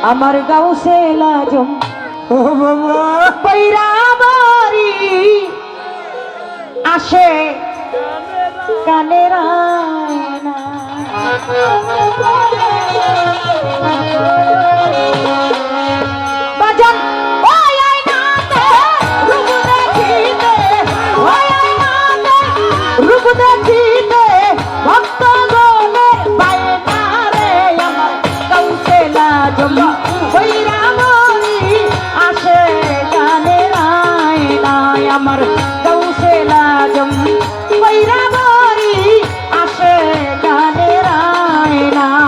আমার গাউসে লাজম ও বাবা বৈরাবাড়ি আসে কানের আয়না বাজান ওই আয়নাতে রূপ দেখিতে ওই আয়নাতে রূপ দেখিতে ভক্তগণের বায়না রে আমার গাউসে লাজম বৈরাবাড়ি আসে কানের আয়নায় আমার গাউসে লাজম বৈরাবাড়ি আসে কানের আয়না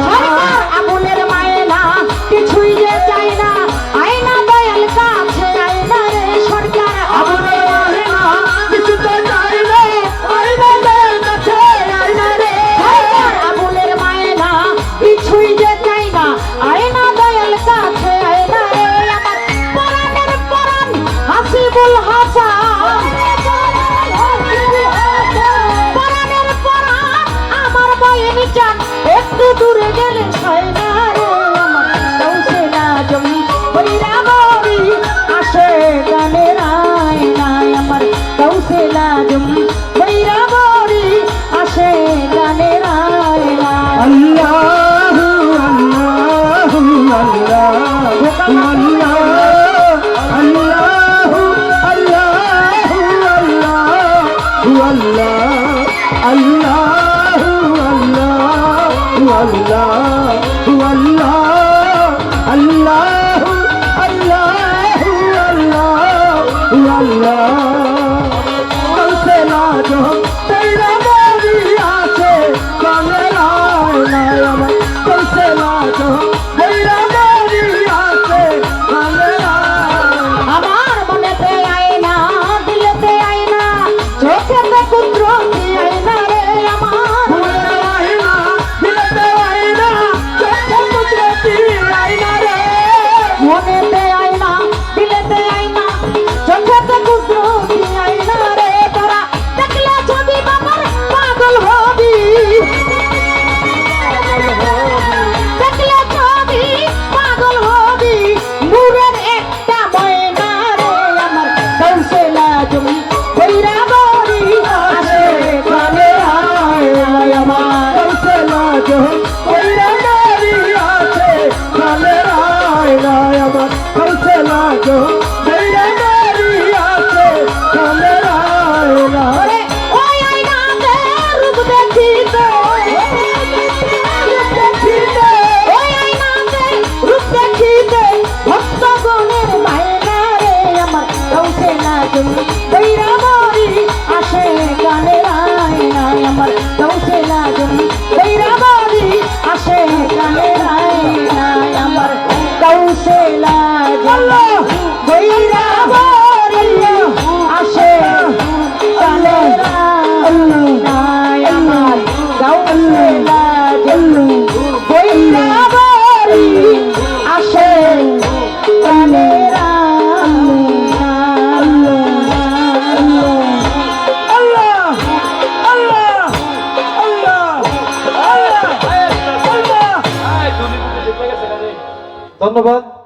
Hare আমার মনেতে আয়না দিলেতে আয়না চোখেতে কুদরতি আয়না রে আমার মনেতে আয়না দিলেতে আয়না চোখেতে কুদরতি আয়না রে তোরা দেখলে ছবি বাবার পাগল হবি দেখলে ছবি পাগল হবি নূরের একটা ময়না রে আমার কৌশলা জমি বৈরা বড়ি আসে কানে আয় আমার কৌশলা জমি বৈরা বড়ি আসে কানে আয় আমার কৌশলা জমি বৈরা বড়ি আসে কানে আয় ওই আয়নাতে রূপ দেখিতে ওই আয়নাতে রূপ দেখিতে ভক্তগণের মায়না রে আমার কৌশলা জমি বৈরা বড়ি আসে কানে আয়না আমার কৌশলা জমি বৈরা বড়ি আসে কানে আয়না আমার কৌশলা জমি বৈরা বড়ি আসে কানে আয়না আমার কৌশলা জমি বৈরা বড়ি আসে কানে ধন্যবাদ।